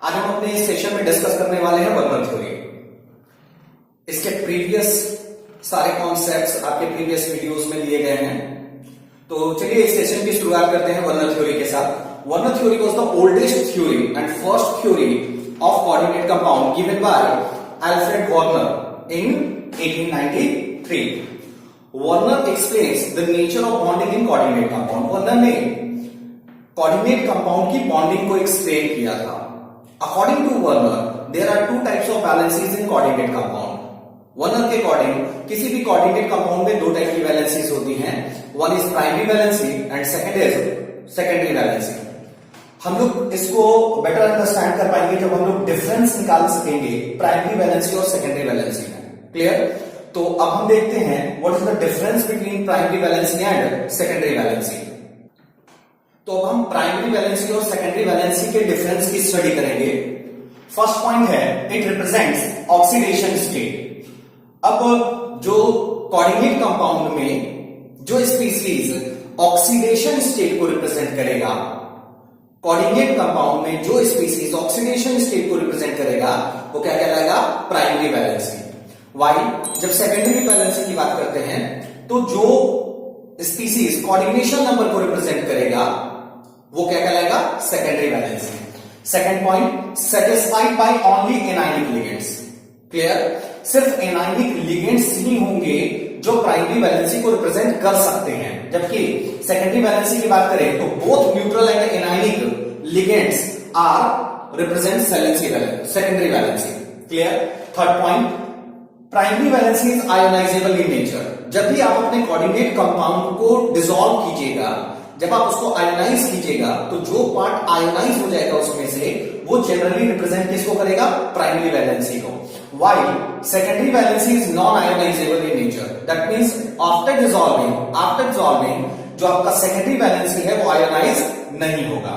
आज हम अपने इस सेशन में डिस्कस करने वाले हैं वर्नर थ्योरी। इसके प्रीवियस सारे कॉन्सेप्ट्स आपके प्रीवियस वीडियोस में लिए गए हैं। तो चलिए इस सेशन की शुरुआत करते हैं वर्नर थ्योरी के साथ। Werner theory was the oldest theory and first theory of coordinate compound given by Alfred Werner in 1893। Werner explains the nature of bonding in coordinate compound. Werner ने कोऑर्डिनेट कंपाउंड की bonding को explain किया था। According to Werner, there are two types of valencies in coordinate compound. Werner के according किसी भी coordinate compound में दो टाइप की वैलेंसीज होती हैं। One is primary valency and second is secondary valency. हम लोग इसको बेटर अंडरस्टैंड कर पाएंगे जब हम लोग डिफरेंस निकाल सकेंगे प्राइमरी वैलेंसी और सेकेंडरी वैलेंसी में। क्लियर? तो अब हम देखते हैं what is the difference between primary valency and secondary valency. तो अब हम प्राइमरी वैलेंसी और सेकेंडरी वैलेंसी के डिफरेंस की स्टडी करेंगे। फर्स्ट पॉइंट है इट रिप्रेजेंट्स ऑक्सीडेशन स्टेट। अब जो कोऑर्डिनेट कंपाउंड में जो स्पीसीज ऑक्सीडेशन स्टेट को रिप्रेजेंट करेगा, कोऑर्डिनेट कंपाउंड में जो स्पीसीज ऑक्सीडेशन स्टेट को रिप्रेजेंट करेगा वो क्या कहलाएगा? Primary valency. वाई जब सेकेंडरी वैलेंसी की बात करते हैं तो जो स्पीसीज कोऑर्डिनेशन नंबर को रिप्रेजेंट करेगा वो क्या कहलाएगा? Secondary valency. Second point, satisfied by only anionic ligands. Clear? सिर्फ एनायनिक लिगेंड्स ही होंगे जो प्राइमरी वैलेंसी को रिप्रेजेंट कर सकते हैं, जबकि सेकेंडरी वैलेंसी की बात करें तो both neutral and anionic ligands are represent secondary valency. Clear? Third point, primary valency is ionisable in nature. जब भी आप अपने कोऑर्डिनेट कंपाउंड को डिसॉल्व कीजिएगा, जब आप उसको आयोनाइज कीजिएगा तो जो पार्ट आयोनाइज हो जाएगा उसमें से वो जनरली रिप्रेजेंट किसको करेगा? प्राइमरी वैलेंसी को। While secondary valency is non ionisable in nature. That means after dissolving जो आपका सेकेंडरी वैलेंसी है वो आयोनाइज नहीं होगा।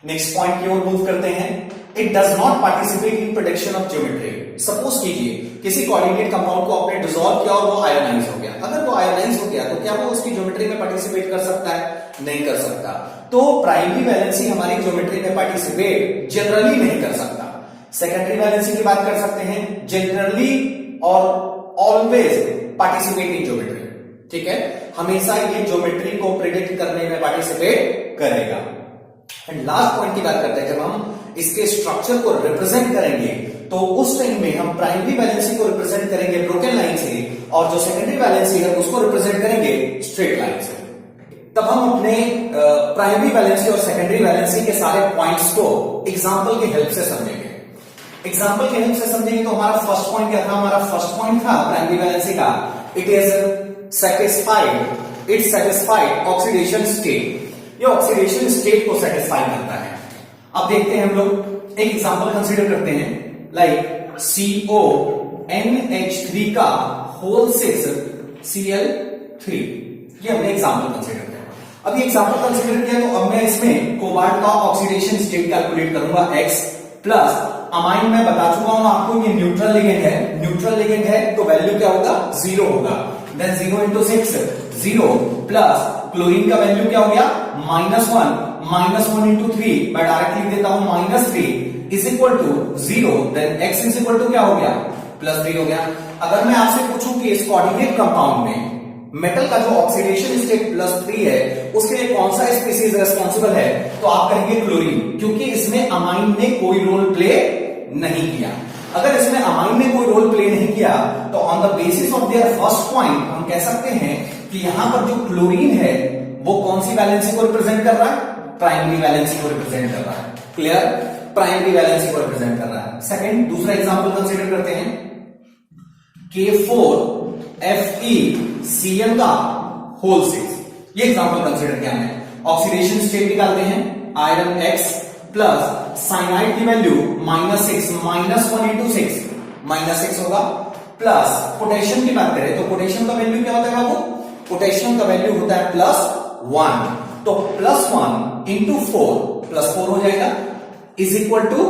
नेक्स्ट पॉइंट की ओर मूव करते हैं। It does not participate in production of geometry. Suppose कीजिए किसी कोऑर्डिनेट कंपाउंड को आपने डिसॉल्व किया और वो आयोनाइज हो गया। अगर वो आयोनाइज हो गया तो क्या वो उसकी ज्योमेट्री में पार्टिसिपेट कर सकता है? नहीं कर सकता। तो प्राइमरी वैलेंसी हमारी ज्योमेट्री में पार्टिसिपेट जनरली नहीं कर सकता। सेकेंडरी वैलेंसी की बात कर सकते हैं, जनरली और ऑलवेज पार्टिसिपेट इन ज्योमेट्री। ठीक है, हमेशा ये ज्योमेट्री को प्रिडिक्ट करने में पार्टिसिपेट करेगा। एंड लास्ट पॉइंट की बात करते हैं, जब हम इसके स्ट्रक्चर को रिप्रेजेंट करेंगे तो उस टाइम में हम प्राइमरी वैलेंसी को रिप्रेजेंट करेंगे ब्रोकन लाइन से और जो सेकेंडरी वैलेंसी है उसको रिप्रेजेंट करेंगे स्ट्रेट लाइन से। तब हम अपने प्राइमरी वैलेंसी और सेकेंडरी वैलेंसी के सारे पॉइंट्स को एग्जांपल की हेल्प से समझेंगे। एग्जांपल की हेल्प से समझेंगे तो हमारा फर्स्ट पॉइंट क्या था? हमारा फर्स्ट पॉइंट था प्राइमरी वैलेंसी का, it is satisfied oxidation state. ये ऑक्सीडेशन स्टेट को सेटिस्फाई करता है। अब देखते हैं हम लोग एक एग्जांपल कंसीडर करते हैं, लाइक CONH3 का होल 6 Cl3। ये हमने एग्जांपल कंसीडर किया। अब ये एग्जांपल कंसीडर किया तो अब मैं इसमें कोबाल्ट का ऑक्सीडेशन स्टेट कैलकुलेट करूंगा X प्लस अमाइन में बता चुका हूं आपको ये न्यूट्रल लिगेंड है। न्यूट्रल लिगेंड है तो वैल्यू क्या होगा? 0 होगा। देन 0 into 6 0 प्लस क्लोरीन का वैल्यू क्या हो गया? -1 into 3। मैं डायरेक्टली लिख देता हूं -3 is equal to 0। Then x is equal to क्या हो गया? +3 हो गया। अगर मैं आपसे पूछूं कि इस कोऑर्डिनेट कंपाउंड में मेटल का जो ऑक्सीडेशन स्टेट +3 है उसके लिए कौन सा स्पीसीज रेस्पॉन्सिबल है, तो आप कहेंगे क्लोरीन, क्योंकि इसमें अमाइन ने कोई रोल प्ले नहीं किया। अगर इसमें अमाइन ने कोई रोल प्ले नहीं किया तो on the basis of their first point हम कह सकते हैं कि यहां पर जो क्लोरीन है वो कौन सी वैलेंसी को रिप्रेजेंट कर रहा है? प्राइमरी वैलेंसी को रिप्रेजेंट कर रहा है। क्लियर? प्राइमरी वैलेंसी को रिप्रेजेंट कर रहा है। सेकंड, दूसरा एग्जांपल कंसीडर करते हैं, K4FeCl का होल 6। ये एग्जांपल कंसीडर किया है। ऑक्सीडेशन स्टेट निकालते हैं, आयरन X प्लस साइनाइड की वैल्यू -6 -1 into 6 -6 होगा, प्लस पोटेशियम की बात करें तो पोटेशियम का वैल्यू क्या होता है बाबू? पोटेशियम का वैल्यू होता है +1। तो +1 into 4 +4 हो जाएगा इज इक्वल टू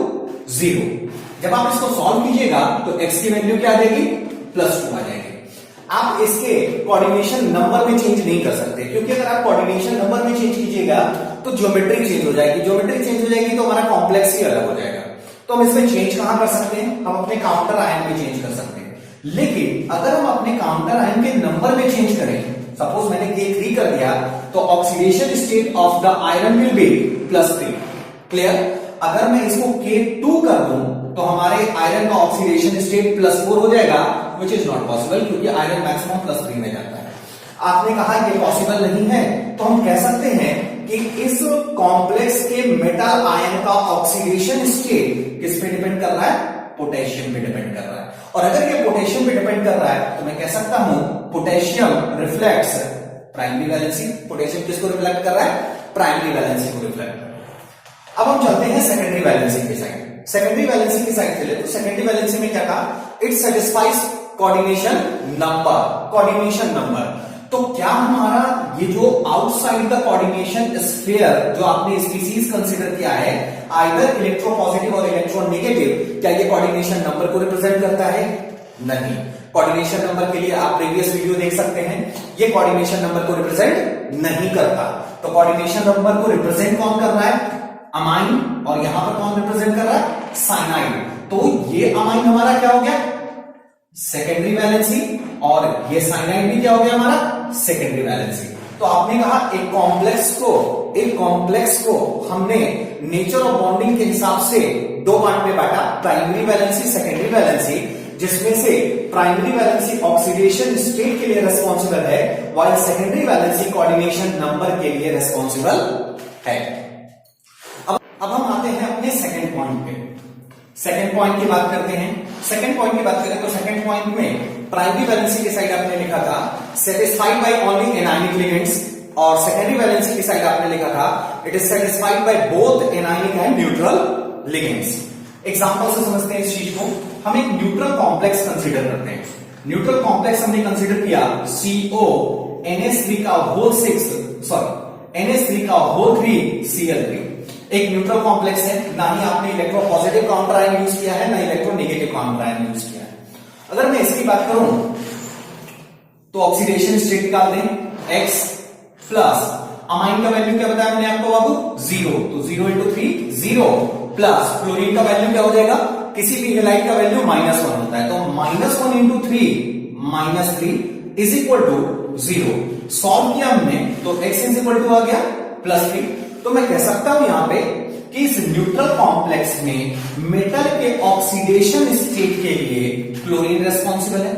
0। जब आप इसको सॉल्व कीजिएगा तो x की वैल्यू क्या आ जाएगी? +2 आ जाएगी। आप इसके कोऑर्डिनेशन नंबर में चेंज नहीं कर सकते, क्योंकि अगर आप कोऑर्डिनेशन नंबर में चेंज कीजिएगा तो ज्योमेट्री चेंज हो जाएगी, ज्योमेट्री चेंज हो जाएगी तो हमारा कॉम्प्लेक्स ही अलग हो जाएगा। तो हम इसमें चेंज कहां कर सकते हैं, हम अपने काउंटर आयन में चेंज कर सकते हैं। लेकिन अगर हम अपने काउंटर आयन के नंबर में चेंज करें, सपोज मैंने K3 कर दिया, तो oxidation state of the iron will be +3। Clear? अगर मैं इसको K2 कर दूं तो हमारे आयरन का ऑक्सीडेशन स्टेट +4 हो जाएगा, विच इज नॉट पॉसिबल, क्योंकि आयरन मैक्सिमम +3 में जाता है। आपने कहा ये पॉसिबल नहीं है, तो हम कह सकते हैं कि इस कॉम्प्लेक्स के मेटल आयन का ऑक्सीडेशन स्टेट किस पे डिपेंड कर रहा है, पोटेशियम पे डिपेंड कर रहा है। और अगर ये पोटेशियम पे डिपेंड कर रहा है तो मैं कह सकता हूं potassium reflects primary valency. Potassium किसको रिफ्लेक्ट कर रहा है, प्राइमरी वैलेंसी को रिफ्लेक्ट कर रहा है। अब हम चलते हैं सेकेंडरी वैलेंसी की साइड। सेकेंडरी वैलेंसी की साइड चले तो सेकेंडरी वैलेंसी में क्या कहा, it satisfies coordination number, coordination number. तो क्या हमारा ये जो आउटसाइड द कोऑर्डिनेशन स्फीयर जो आपने स्पीसीज कंसीडर किया है, आइदर इलेक्ट्रोपॉजिटिव और इलेक्ट्रोनेगेटिव, क्या ये कोऑर्डिनेशन नंबर को रिप्रेजेंट करता है? नहीं। कोऑर्डिनेशन नंबर के लिए आप प्रीवियस वीडियो देख सकते हैं, ये कोऑर्डिनेशन नंबर को रिप्रेजेंट नहीं करता। तो कोऑर्डिनेशन नंबर को रिप्रेजेंट कौन कर रहा है, अमाइन, और यहां पर कौन रिप्रेजेंट कर रहा है, साइनाइड। तो ये अमाइन हमारा क्या हो गया, सेकेंडरी वैलेंसी, और ये साइनाइड भी क्या हो गया हमारा, सेकेंडरी वैलेंसी। तो आपने कहा एक कॉम्प्लेक्स को हमने नेचर ऑफ बॉन्डिंग के हिसाब से दो पार्ट में बांटा, प्राइमरी वैलेंसी, सेकेंडरी वैलेंसी, जिसमें से प्राइमरी वैलेंसी ऑक्सीडेशन स्टेट के लिए रिस्पॉन्सिबल है, while secondary valency coordination number के लिए रिस्पॉन्सिबल है। अब हम आते हैं अपने सेकंड पॉइंट पे। सेकंड पॉइंट की बात करते हैं। सेकंड पॉइंट की बात करें तो सेकंड पॉइंट में प्राइमरी वैलेंसी की साइड आपने लिखा था satisfied by only anionic ligands, और सेकेंडरी वैलेंसी की साइड आपने लिखा था it is satisfied by both anionic and neutral ligands. Example से समझते हैं इस चीज को। हम एक न्यूट्रल कॉम्प्लेक्स कंसीडर करते हैं। न्यूट्रल कॉम्प्लेक्स हमने कंसीडर किया CO NH3 का होल 6 सॉरी NH3 का होल 3 Cl3। एक न्यूट्रल कॉम्प्लेक्स है, ना ही आपने इलेक्ट्रोपॉजिटिव काउंटर आयन यूज किया है, ना इलेक्ट्रोनेगेटिव काउंटर आयन यूज किया है। अगर मैं इसकी बात करूं तो ऑक्सीडेशन स्टेट निकाल दें, X प्लस अमाइन का वैल्यू क्या बताया मैंने आपको बाबू, 0, तो 0 into 3 0, प्लस क्लोरीन का वैल्यू क्या हो जाएगा, किसी भी हेलाइड का वैल्यू -1 होता है, तो -1 into 3 -3 is equal to 0। Solve किया हमने तो x इज इक्वल टू आ गया +3। तो मैं कह सकता हूं यहां पे कि इस न्यूट्रल कॉम्प्लेक्स में मेटल के ऑक्सीडेशन स्टेट के लिए क्लोरीन रिस्पॉन्सिबल है।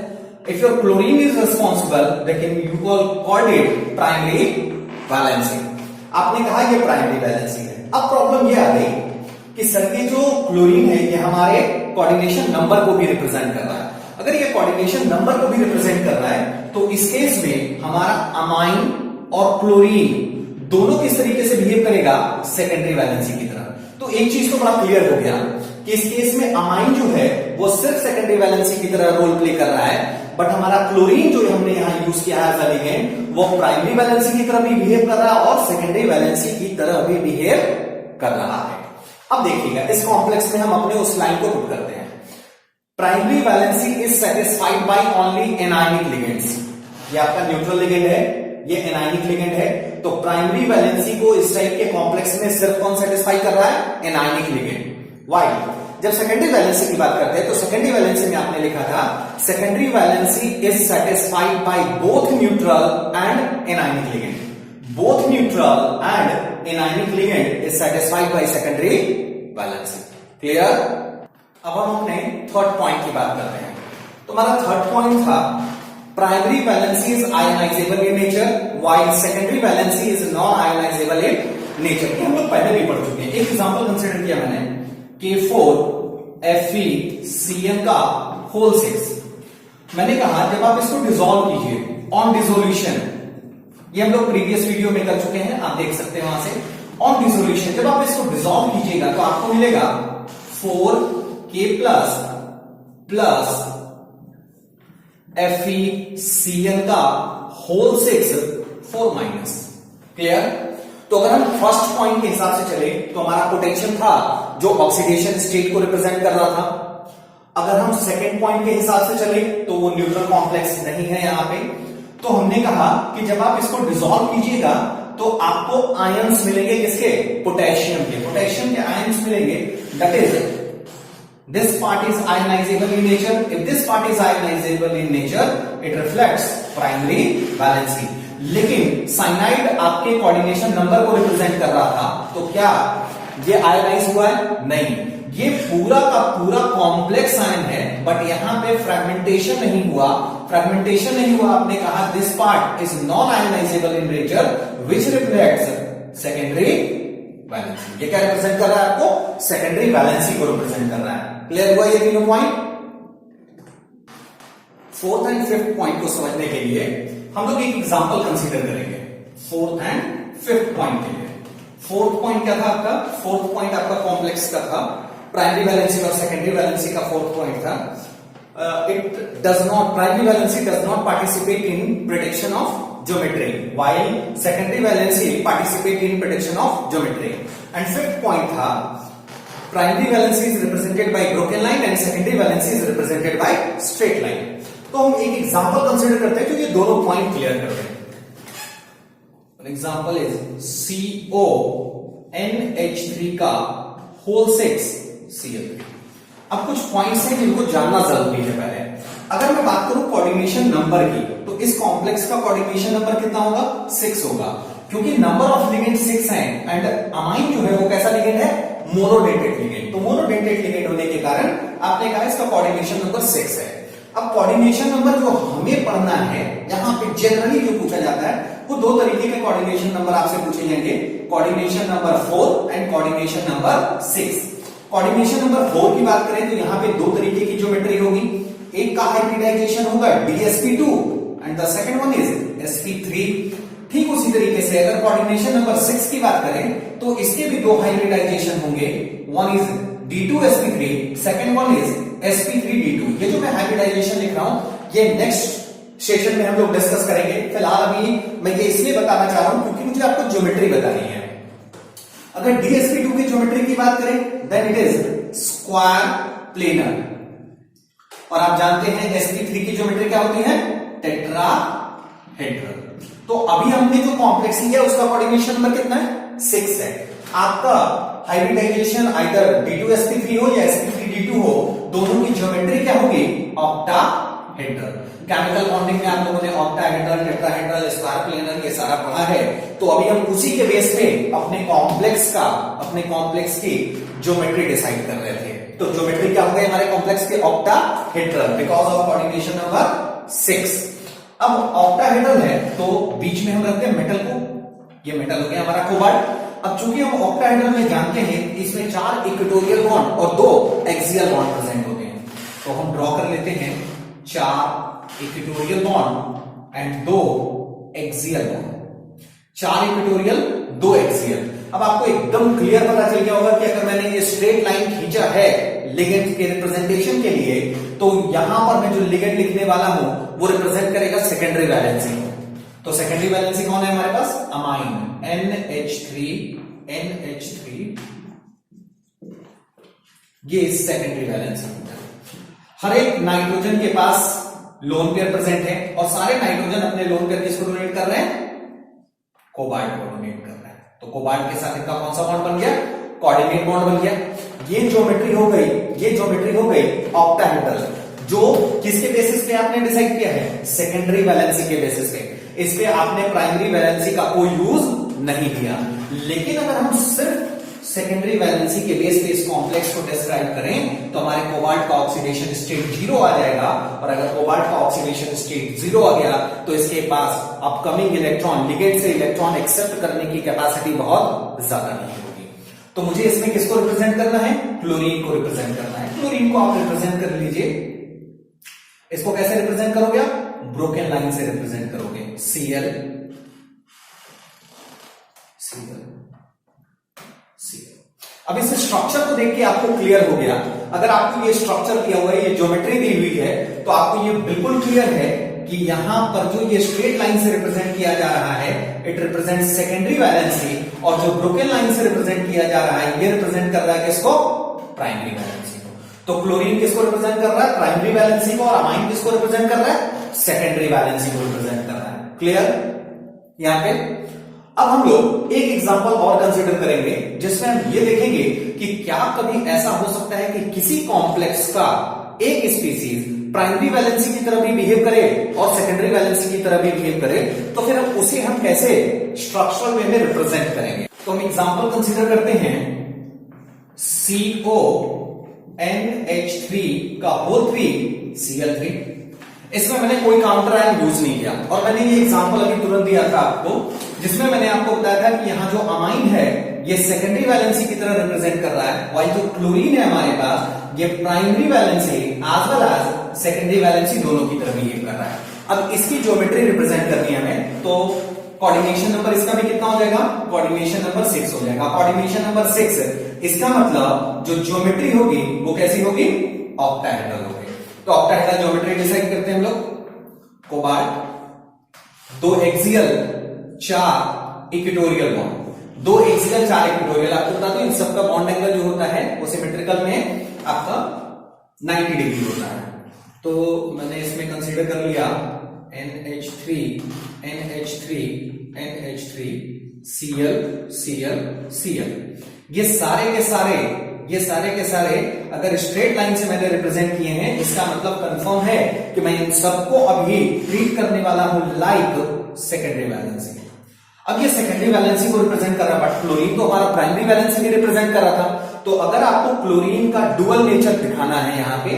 If your chlorine is responsible then you call it primary valency. आपने कहा ये प्राइमरी वैलेंसी है। अब प्रॉब्लम ये आ गई कि सर ये जो क्लोरीन है ये हमारे कोऑर्डिनेशन नंबर को भी रिप्रेजेंट कर रहा है। अगर ये कोऑर्डिनेशन नंबर को भी रिप्रेजेंट कर रहा है तो इस केस में हमारा अमाइन और क्लोरीन दोनों किस तरीके से बिहेव करेगा, सेकेंडरी वैलेंसी की तरह। तो एक चीज तो बड़ा क्लियर हो गया कि इस केस में अमाइन जो है वो सिर्फ सेकेंडरी वैलेंसी की तरह रोल प्ले कर रहा है, बट हमारा क्लोरीन जो हमने यहां यूज किया है लिगेंड वो प्राइमरी वैलेंसी की तरह भी बिहेव कर रहा है और सेकेंडरी वैलेंसी की तरह भी बिहेव कर रहा है। अब देखिएगा इस कॉम्प्लेक्स में हम अपने उस लाइन को पुट करते हैं। Primary valency is satisfied by only anionic ligands. ये आपका न्यूट्रल लिगेंड है, ये एनायनिक लिगेंड है, तो प्राइमरी वैलेंसी को इस टाइप के कॉम्प्लेक्स में सिर्फ कौन सेटिस्फाई कर रहा है, एनायनिक लिगेंड। व्हाई जब सेकेंडरी वैलेंसी की बात करते हैं तो सेकेंडरी वैलेंसी में आपने लिखा था secondary valency is satisfied by both neutral and anionic ligand. Both neutral and anionic ligand is satisfied by secondary valency. Clear? अब हम अपने थर्ड पॉइंट की बात करते हैं। तो हमारा थर्ड पॉइंट था primary valency is ionisable in nature while secondary valency is non ionisable in nature. ये हम लोग पहले भी पढ़ चुके हैं। एक एग्जांपल कंसीडर किया मैंने K4FeCN का होल 6। मैंने कहा जब आप इसको डिसॉल्व कीजिए ऑन डिसोल्यूशन, ये हम लोग प्रीवियस वीडियो में कर चुके हैं, आप देख सकते हैं वहां से। ऑन डिसोल्यूशन जब आप इसको डिसॉल्व कीजिएगा तो आपको मिलेगा 4K प्लस FeCN का होल 6 4 माइनस। क्लियर? तो अगर हम फर्स्ट पॉइंट के हिसाब से चले तो हमारा पोटेंशियल था जो ऑक्सीडेशन स्टेट को रिप्रेजेंट कर रहा था, अगर हम सेकेंड पॉइंट के हिसाब से चले तो वो न्यूट्रल कॉम्प्लेक्स नहीं है यहां पे। तो हमने कहा कि जब आप इसको डिसॉल्व कीजिएगा तो आपको आयंस मिलेंगे किसके, पोटेशियम के। पोटेशियम के आयंस मिलेंगे, that is this part is ionisable in nature. If this part is ionisable in nature it reflects primary valency. लेकिन साइनाइड आपके कोऑर्डिनेशन नंबर को रिप्रेजेंट कर रहा था, तो क्या ये आयनाइज हुआ है? नहीं, ये पूरा का पूरा कॉम्प्लेक्स आयन है, बट यहां पे फ्रेगमेंटेशन नहीं हुआ। फ्रेगमेंटेशन नहीं हुआ, आपने कहा this part is non ionisable in nature which reflects secondary valency. ये क्या रिप्रेजेंट कर रहा है आपको? सेकेंडरी वैलेंसी को रिप्रेजेंट कर रहा है। क्लियर हुआ ये तीनों point? Fourth and fifth point को समझने के लिए हम लोग एक एग्जांपल कंसीडर करेंगे फोर्थ एंड फिफ्थ पॉइंट के लिए। फोर्थ पॉइंट क्या था आपका? फोर्थ पॉइंट आपका कॉम्प्लेक्स का था, प्राइमरी वैलेंसी और सेकेंडरी वैलेंसी का फोर्थ पॉइंट था। Primary valency does not participate in prediction of geometry while secondary valency participate in prediction of geometry. And fifth point था primary valency is represented by broken line and secondary valency is represented by straight line. तो हम एक example consider करते हैं जो ये दोनों point clear कर रहे हैं। An example is CONH3 का whole 6 Cl3। अब कुछ पॉइंट्स हैं जिनको जानना जरूरी है। पहले अगर मैं बात करूं कोऑर्डिनेशन नंबर की, तो इस कॉम्प्लेक्स का कोऑर्डिनेशन नंबर कितना होगा? 6 होगा, क्योंकि नंबर ऑफ लिगेंड 6 हैं एंड अमाइन जो है वो कैसा लिगेंड है? Monodentate ligand. तो मोनोडेंटेड लिगेंड होने के कारण आपने कहा इसका कोऑर्डिनेशन नंबर 6 है। अब कोऑर्डिनेशन नंबर जो हमें पढ़ना है, यहां पे जनरली जो पूछा जाता है वो दो तरीके के कोऑर्डिनेशन नंबर आपसे पूछे जाएंगे, coordination number 4 and coordination number 6। Coordination number 4 की बात करें तो यहां पे दो तरीके की ज्योमेट्री होगी। एक का हाइब्रिडाइजेशन होगा DSP2 and the second one is SP3। ठीक उसी तरीके से अगर कोऑर्डिनेशन नंबर 6 की बात करें तो इसके भी दो हाइब्रिडाइजेशन होंगे, one is D2SP3, second one is SP3D2। ये जो मैं हाइब्रिडाइजेशन लिख रहा हूं ये नेक्स्ट सेशन में हम लोग डिस्कस करेंगे। फिलहाल अभी मैं ये इसलिए बताना चाह रहा हूं क्योंकि मुझे आपको ज्योमेट्री बतानी है। अगर DSP2 की ज्योमेट्री की बात करें then it is square planar, और आप जानते हैं SP3 की ज्योमेट्री क्या होती है? टेट्राहेड्रल। तो अभी हमने जो कॉम्प्लेक्स लिया उसका कोऑर्डिनेशन नंबर कितना है? 6 है। आपका हाइब्रिडाइजेशन आइदर D2SP3 हो या SP3D2 हो, दोनों की ज्योमेट्री क्या होगी? ऑक्टाहेड्रल। केमिकल बॉन्डिंग में आप लोगों ने ऑक्टाहेड्रल, टेट्राहेड्रल, स्क्वायर प्लेनर ये सारा पढ़ा है। तो अभी हम उसी के बेस पे अपने कॉम्प्लेक्स की ज्योमेट्री डिसाइड कर रहे थे। तो ज्योमेट्री क्या हो गई हमारे कॉम्प्लेक्स के? Octahedral, because of coordination number 6। अब ऑक्टाहेड्रल है तो बीच में हम रखते हैं मेटल को, ये मेटल हो गया हमारा कोबाल्ट। अब चूंकि हम ऑक्टाहेड्रल में जानते हैं इसमें 4 इक्वेटोरियल बॉन्ड और 2 एक्सियल बॉन्ड प्रेजेंट होते हैं, तो हम ड्रॉ कर लेते हैं 4 equatorial bond and 2 axial bond. 4 equatorial 2 axial. अब आपको एकदम क्लियर पता चल गया होगा कि अगर मैंने ये स्ट्रेट लाइन खींचा है लिगेंड के रिप्रेजेंटेशन के लिए, तो यहां पर मैं जो लिगेंड लिखने वाला हूं वो रिप्रेजेंट करेगा सेकेंडरी वैलेंसी। तो सेकेंडरी वैलेंसी कौन है हमारे पास? अमाइन NH3 ये सेकेंडरी वैलेंसी। हर एक नाइट्रोजन के पास लोन पेयर प्रेजेंट है और सारे नाइट्रोजन अपने लोन पेयर किसको डोनेट कर रहे हैं? कोबाल्ट को डोनेट कर रहे हैं। तो कोबाल्ट के साथ इनका कौन सा बॉन्ड बन गया? कोऑर्डिनेट बॉन्ड बन गया। ये ज्योमेट्री हो गई ऑक्टाहेड्रल, जो किसके बेसिस पे आपने डिसाइड किया है? सेकेंडरी वैलेंसी के बेसिस पे। इस पे आपने प्राइमरी वैलेंसी का कोई यूज नहीं किया। लेकिन अगर हम सिर्फ सेकेंडरी वैलेंसी के बेस पे इस कॉम्प्लेक्स को डिस्क्राइब करें तो हमारे कोबाल्ट का ऑक्सीडेशन स्टेट 0 आ जाएगा, और अगर कोबाल्ट का ऑक्सीडेशन स्टेट 0 आ गया तो इसके पास अपकमिंग इलेक्ट्रॉन, लिगेंड से इलेक्ट्रॉन एक्सेप्ट करने की कैपेसिटी बहुत ज्यादा नहीं होगी। तो मुझे इसमें किसको रिप्रेजेंट करना है? क्लोरीन को रिप्रेजेंट करना है। क्लोरीन को आप रिप्रेजेंट कर लीजिए। इसको कैसे रिप्रेजेंट करोगे? ब्रोकन लाइन से रिप्रेजेंट करोगे, Cl। अब इस स्ट्रक्चर को देख के आपको क्लियर हो गया। अगर आपको ये स्ट्रक्चर दिया हुआ है, ये ज्योमेट्री दी हुई है, तो आपको ये बिल्कुल क्लियर है कि यहां पर जो ये स्ट्रेट लाइन से रिप्रेजेंट किया जा रहा है इट रिप्रेजेंट सेकेंडरी वैलेंसी, और जो ब्रोकन लाइन से रिप्रेजेंट किया जा रहा है ये रिप्रेजेंट कर रहा है किसको? प्राइमरी वैलेंसी को। तो क्लोरीन किसको रिप्रेजेंट कर रहा है? प्राइमरी वैलेंसी को, और अमाइन किसको रिप्रेजेंट कर रहा है? सेकेंडरी वैलेंसी को रिप्रेजेंट कर रहा है। क्लियर यहां पे? अब हम लोग एक एग्जांपल और कंसीडर करेंगे जिसमें हम ये देखेंगे कि क्या कभी ऐसा हो सकता है कि किसी कॉम्प्लेक्स का एक स्पीसीज प्राइमरी वैलेंसी की तरह भी बिहेव करे और सेकेंडरी वैलेंसी की तरह भी बिहेव करे, तो फिर हम उसे हम कैसे स्ट्रक्चरल वे में रिप्रेजेंट करेंगे? तो हम एग्जांपल कंसीडर करते हैं CONH3 का होल 3 Cl3। इसमें मैंने कोई काउंटर आयन यूज नहीं किया, और मैंने ये एग्जांपल अभी तुरंत दिया था आपको, जिसमें मैंने आपको बताया था कि यहां जो अमाइन है ये सेकेंडरी वैलेंसी की तरह रिप्रेजेंट कर रहा है, वाइल जो क्लोरीन है हमारे पास ये primary valency as well as secondary valency दोनों की तरह बिहेव कर रहा है। अब इसकी ज्योमेट्री रिप्रेजेंट करनी है हमें, तो कोऑर्डिनेशन नंबर इसका भी कितना हो जाएगा? कोऑर्डिनेशन नंबर 6 हो जाएगा। कोऑर्डिनेशन नंबर 6 इसका मतलब जो ज्योमेट्री होगी वो कैसी होगी? ऑक्टाहेड्रल होगी। तो ऑक्टाहेड्रल ज्योमेट्री डिसाइड करते हैं हम लोग। Cobalt 2 axial 4 equatorial bond, 2 axial 4 equatorial. आपको बता दो इन सबका बॉन्ड एंगल जो होता है वो सिमेट्रिकल में आपका 90 डिग्री होता है। तो मैंने इसमें कंसीडर कर लिया NH3 NH3 NH3 Cl Cl Cl। ये सारे के सारे अगर स्ट्रेट लाइन से मैंने रिप्रेजेंट किए हैं, इसका मतलब कंफर्म है कि मैं इन सबको अभी ट्रीट करने वाला हूं लाइक सेकेंडरी वैलेंसी। अब ये सेकेंडरी वैलेंसी को रिप्रेजेंट कर रहा है, बट क्लोरीन तो हमारा प्राइमरी वैलेंसी भी रिप्रेजेंट कर रहा था। तो अगर आपको क्लोरीन का डुअल नेचर दिखाना है, यहाँ पे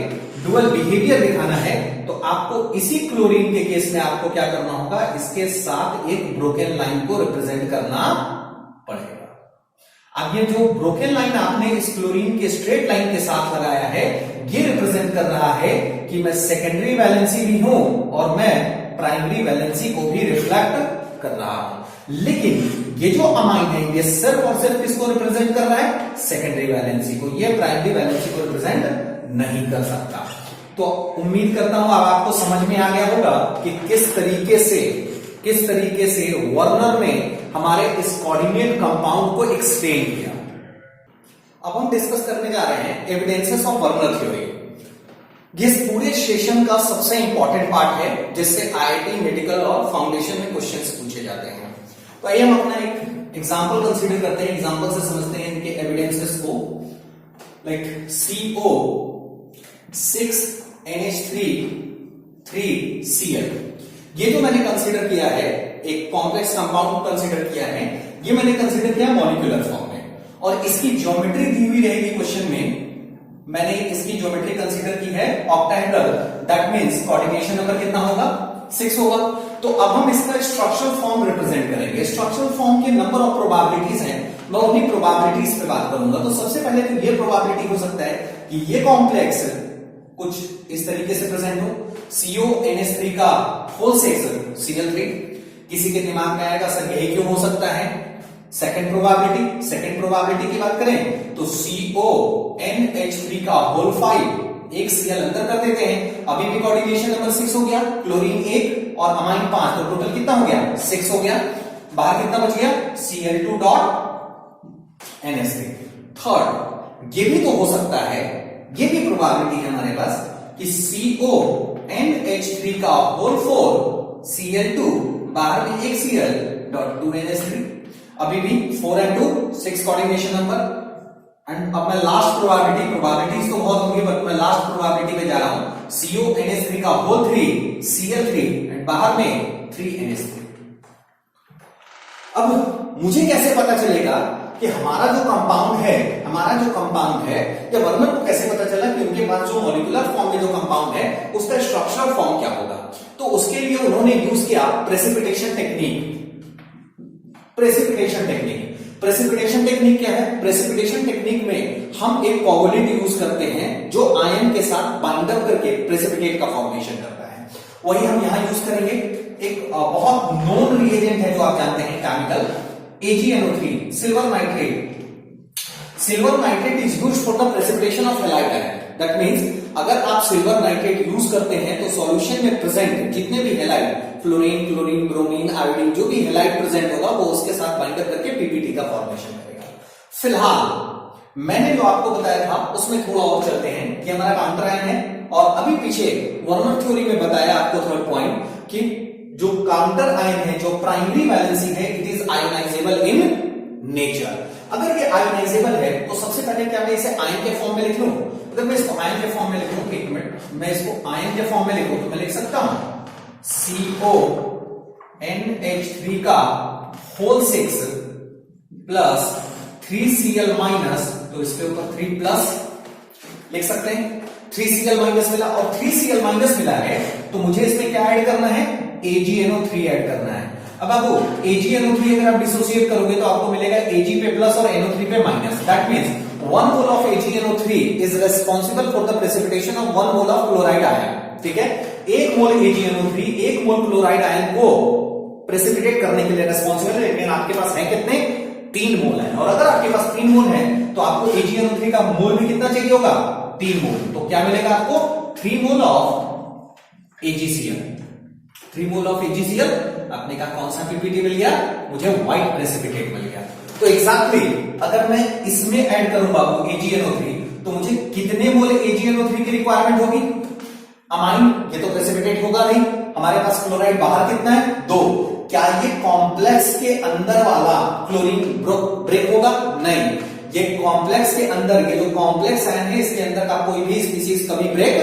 डुअल बिहेवियर दिखाना है, तो आपको इसी क्लोरीन के केस में आपको क्या करना होगा? इसके साथ एक ब्रोकन लाइन को रिप्रेजेंट करना पड़ेगा। अब ये जो ब्रोकन लाइन आपने इस क्लोरीन के स्ट्रेट लाइन के साथ लगाया है, ये रिप्रेजेंट कर रहा है कि मैं सेकेंडरी वैलेंसी भी हूं और मैं प्राइमरी वैलेंसी को भी रिफ्लेक्ट कर रहा हूं। लेकिन ये जो अमाइन है ये सिर्फ और सिर्फ किसको रिप्रेजेंट कर रहा है? सेकेंडरी वैलेंसी को। ये प्राइमरी वैलेंसी को रिप्रेजेंट नहीं कर सकता। तो उम्मीद करता हूं अब आपको समझ में आ गया होगा कि किस तरीके से वर्नर ने हमारे इस कोऑर्डिनेट कंपाउंड को एक्सप्लेन किया। अब हम डिस्कस करने जा रहे हैं एविडेंसेस ऑफ वर्नर थ्योरी। इस पूरे सेशन का सबसे इंपॉर्टेंट पार्ट है जिससे आईआईटी मेडिकल और फाउंडेशन में क्वेश्चंस पूछे जाते हैं। तो आइए हम अपना एक एग्जांपल कंसीडर करते हैं, एग्जांपल से समझते हैं इनके एविडेंसेस को। लाइक CO6NH3 3Cl, ये जो मैंने कंसीडर किया है, एक कॉम्प्लेक्स कंपाउंड कंसीडर किया है, ये मैंने कंसीडर किया मॉलिक्यूलर फॉर्म में, और इसकी ज्योमेट्री दी हुई रहेगी क्वेश्चन में। मैंने इसकी ज्योमेट्री कंसीडर की है octahedral, that means coordination number कितना होगा? 6 होगा। तो अब हम इसका स्ट्रक्चरल फॉर्म रिप्रेजेंट करेंगे। स्ट्रक्चरल फॉर्म के नंबर ऑफ प्रोबेबिलिटीज हैं, मैं अपनी प्रोबेबिलिटीज पे बात करूंगा। तो सबसे पहले तो ये प्रोबेबिलिटी हो सकता है कि ये कॉम्प्लेक्स कुछ इस तरीके से प्रेजेंट हो, CONH3 का होल सेक्शन Cl3। किसी के दिमाग में आएगा सर यही क्यों हो सकता है? सेकंड प्रोबेबिलिटी की बात करें तो CONH3 का होल 5, एक Cl अंदर कर देते हैं, अभी भी कोऑर्डिनेशन नंबर 6 हो गया, क्लोरीन 1 और अमाइन 5, तो टोटल कितना हो गया? 6 हो गया। बाहर कितना बच गया? Cl2 dot NH3। थर्ड, ये भी तो हो सकता है, ये भी प्रोबेबिलिटी है हमारे पास कि CONH3 का होल 4 Cl2 बाहर में एक Cl डॉट 2 NH3, अभी भी 4 and 2 6 कोऑर्डिनेशन नंबर। एंड अब मैं लास्ट प्रोबेबिलिटीज तो बहुत होंगी, बट मैं लास्ट प्रोबेबिलिटी पे जा रहा हूं। CONH3 का होल 3 Cl3 एंड बाहर में 3 NH3। अब मुझे कैसे पता चलेगा कि हमारा जो कंपाउंड है या वर्नर को कैसे पता चला कि उनके पास जो मॉलिक्यूलर फॉर्म में जो कंपाउंड है उसका स्ट्रक्चरल फॉर्म क्या होगा? तो उसके लिए उन्होंने यूज किया प्रेसिपिटेशन टेक्निक। प्रेसिपिटेशन टेक्निक क्या है? प्रेसिपिटेशन टेक्निक में हम एक कोवैलेंट यूज करते हैं जो आयन के साथ बाइंड अप करके प्रेसिपिटेट का फॉर्मेशन करता है। वही हम यहां यूज करेंगे। एक बहुत नोन रिएजेंट है जो आप जानते हैं chemical, AgNO3, silver nitrate is used for the precipitation of halide ion. That means अगर आप सिल्वर नाइट्रेट यूज करते हैं तो सॉल्यूशन में प्रेजेंट जितने भी halide, fluorine, chlorine, bromine, iodine, जो भी हैलाइड प्रेजेंट होगा वो उसके साथ बाइंड करके पीपीटी का फॉर्मेशन करेगा। फिलहाल मैंने जो आपको बताया था उसमें थोड़ा और चलते हैं कि हमारा काउंटर आयन है, और अभी पीछे वर्नर थ्योरी में बताया आपको थर्ड पॉइंट कि जो काउंटर आयन है, जो प्राइमरी वैलेंसी है, it is ionisable in nature. अगर ये आयोनाइजेबल है तो सबसे पहले क्या मैं इसे आयन के फॉर्म में लिख लूं? अगर मैं इसको आयन के फॉर्म में लिखूं, एक मिनट, मैं इसको आयन के फॉर्म में लिखूं तो मैं लिख सकता हूं CONH3 का होल 6 प्लस 3Cl माइनस, तो इसके ऊपर 3 प्लस लिख सकते हैं। 3Cl माइनस मिला, और 3Cl माइनस मिला है तो मुझे इसमें क्या ऐड करना है? AgNO3 ऐड करना है। अब आपको AgNO3 अगर आप डिसोसिएट करोगे तो आपको मिलेगा Ag पे प्लस और NO3 पे minus. That means 1 mole of AgNO3 is responsible for the precipitation of 1 mole of chloride ion. ठीक है, 1 मोल AgNO3 1 मोल क्लोराइड आयन को प्रेसिपिटेट करने के लिए रिस्पांसिबल है। लेकिन आपके पास है कितने? 3 मोल है, और अगर आपके पास 3 मोल है तो आपको AgNO3 का मोल भी कितना चाहिए होगा? 3 मोल। तो क्या मिलेगा आपको? 3 mole of AgCl। 3 mole of AgCl। आपने कहा कौन सा पीपीटी मिल गया? मुझे व्हाइट प्रेसिपिटेट मिल गया। तो एग्जैक्टली अगर मैं इसमें ऐड करूं बाबू AgNO3 तो मुझे कितने मोल AgNO3 की रिक्वायरमेंट होगी? अमाइन, ये तो प्रेसिपिटेट होगा नहीं। हमारे पास क्लोराइड बाहर कितना है? 2। क्या ये कॉम्प्लेक्स के अंदर वाला क्लोरीन ब्रेक होगा? नहीं, ये कॉम्प्लेक्स के अंदर, ये जो कॉम्प्लेक्स आयन है इसके अंदर का कोई भी स्पीशीज कभी ब्रेक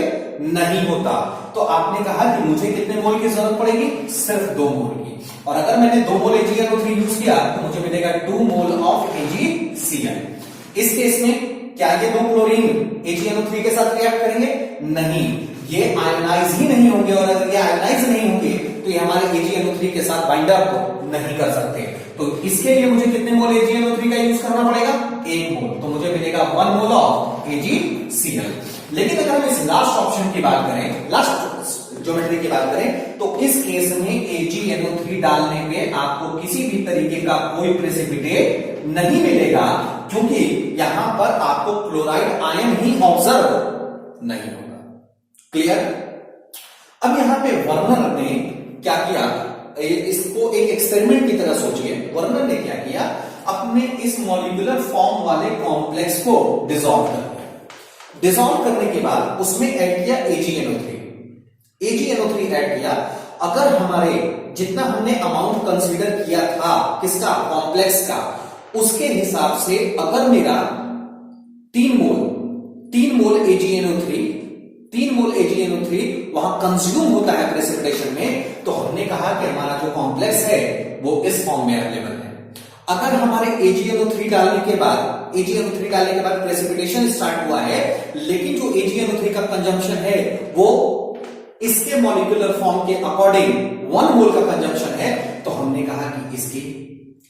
नहीं होता। तो आपने कहा कि मुझे कितने मोल की जरूरत पड़ेगी? सिर्फ 2 मोल की। और अगर मैंने 2 मोल AgNO3 यूज किया तो मुझे मिलेगा 2 मोल ऑफ AgCl। इस केस में क्या ये 2 क्लोरीन AgNO3 के साथ रिएक्ट करेंगे? नहीं, ये आयोनाइज ही नहीं होंगे, और अगर ये आयोनाइज नहीं होंगे तो ये हमारे AgNO3 के साथ बाइंड अप नहीं कर सकते। तो इसके लिए मुझे कितने मोल AgNO3 का यूज करना पड़ेगा? 1 मोल। तो मुझे मिलेगा 1 मोल ऑफ AgCl। लेकिन अगर हम इस लास्ट ऑप्शन की बात करें, लास्ट ज्योमेट्री की बात करें, तो इस केस में AgNO3 डालने पे आपको किसी भी तरीके का कोई प्रेसिपिटेट नहीं मिलेगा, क्योंकि यहां पर आपको क्लोराइड आयन ही ऑब्जर्व नहीं होगा। क्लियर? अब यहां पे वर्नर ने क्या किया? इसको एक एक्सपेरिमेंट की तरह सोचिए। वर्नर ने क्या किया? अपने इस मॉलिक्यूलर फॉर्म वाले कॉम्प्लेक्स को डिसॉल्व कर दिया। डिसॉल्व करने के बाद उसमें ऐड किया AgNO3। AgNO3 ऐड किया। अगर हमारे जितना हमने अमाउंट कंसीडर किया था किसका? कॉम्प्लेक्स का, उसके हिसाब से अगर मेरा 3 मोल AgNO3 वहां कंज्यूम होता है प्रेसिपिटेशन में, तो हमने कहा कि हमारा जो कॉम्प्लेक्स है वो इस फॉर्म में अवेलेबल है। अगर हमारे AgNO3 डालने के बाद प्रेसिपिटेशन स्टार्ट हुआ है, लेकिन जो AgNO3 का कंजम्पशन है वो इसके मॉलिक्यूलर फॉर्म के अकॉर्डिंग 1 मोल का कंजम्पशन है, तो हमने कहा कि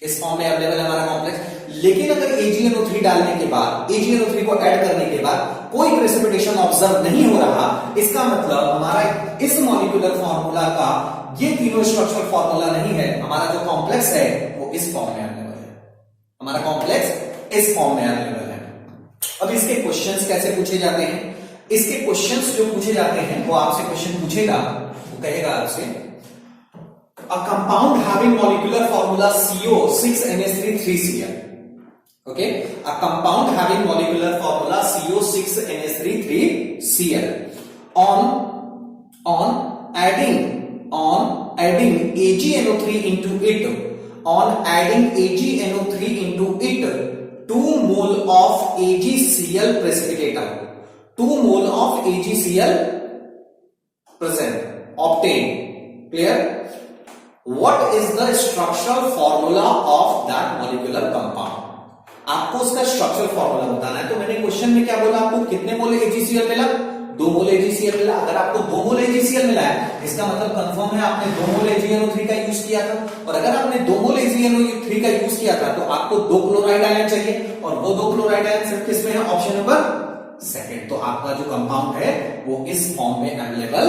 इस फॉर्म में अवेलेबल है हमारा कॉम्प्लेक्स। लेकिन अगर AgNO3 डालने के बाद, AgNO3 को ऐड करने के बाद कोई प्रेसिपिटेशन ऑब्जर्व नहीं हो रहा, इसका मतलब हमारा इस मॉलिक्यूलर फॉर्मूला का ये तीनों स्ट्रक्चरल फॉर्मूला नहीं है। हमारा जो कॉम्प्लेक्स है वो इस फॉर्म में अवेलेबल है। हमारा कॉम्प्लेक्स इस फॉर्म में अवेलेबल है। अब इसके क्वेश्चंस कैसे पूछे जाते हैं? इसके क्वेश्चंस जो पूछे जाते हैं वो आपसे क्वेश्चन पूछेगा, वो कहेगा आपसे a compound having molecular formula CO6NH3 okay, a compound having molecular formula CO6NH3 on adding AgNO3 into it, 2 mole of AgCl precipitated, 2 mole of AgCl present obtained. Clear? What is the structural formula of that molecular compound? आपको उसका structural formula बताना है। तो मैंने question में क्या बोला? आपको कितने मोल AgCl मिला? 2 मोल AgCl मिला। अगर आपको 2 मोल AgCl मिला है, इसका मतलब कंफर्म है आपने 2 मोल AgNO3 का यूज किया था। और अगर आपने 2 मोल AgNO3 का यूज किया था तो आपको 2 क्लोराइड आयन चाहिए, और वो 2 क्लोराइड आयन सिर्फ किसमें है? Option number second. तो आपका जो कंपाउंड है वो इस फॉर्म में अवेलेबल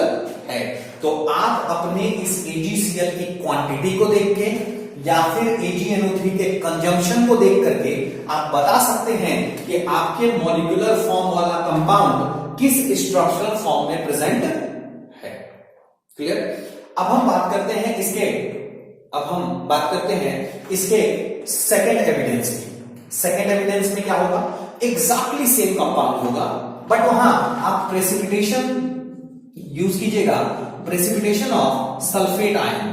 है। तो आप अपने इस AgCl की क्वांटिटी को देख के या फिर AgNO3 के कंजम्पशन को देख करके आप बता सकते हैं कि आपके मॉलिक्यूलर फॉर्म वाला कंपाउंड किस स्ट्रक्चरल फॉर्म में प्रेजेंट है। क्लियर? अब हम बात करते हैं इसके सेकंड एविडेंस की। सेकंड एविडेंस में क्या होगा? एग्जैक्टली सेम कंपाउंड होगा, बट वहां आप प्रेसिपिटेशन यूज कीजिएगा, precipitation of sulphate ion,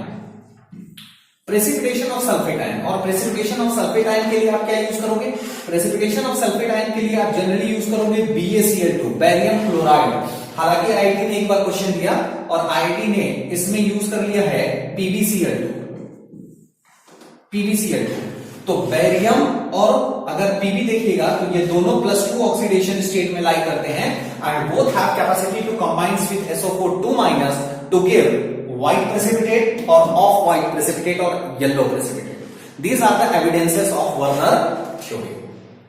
precipitation of sulphate ion. और प्रेसिपिटेशन ऑफ सल्फेट आयन के लिए आप क्या यूज करोगे? प्रेसिपिटेशन ऑफ सल्फेट आयन के लिए आप जनरली यूज करोगे BaCl2, बैरियम क्लोराइड। हालांकि आईआईटी ने एक बार क्वेश्चन दिया और आईआईटी ने इसमें यूज कर लिया है PbCl2, तो बैरियम और अगर Pb देखिएगा तो ये दोनों +2 ऑक्सीडेशन स्टेट में लाई करते हैं, and both have capacity to combine with SO4 to give white precipitate or off white precipitate or yellow precipitate. These are the evidences of Werner theory.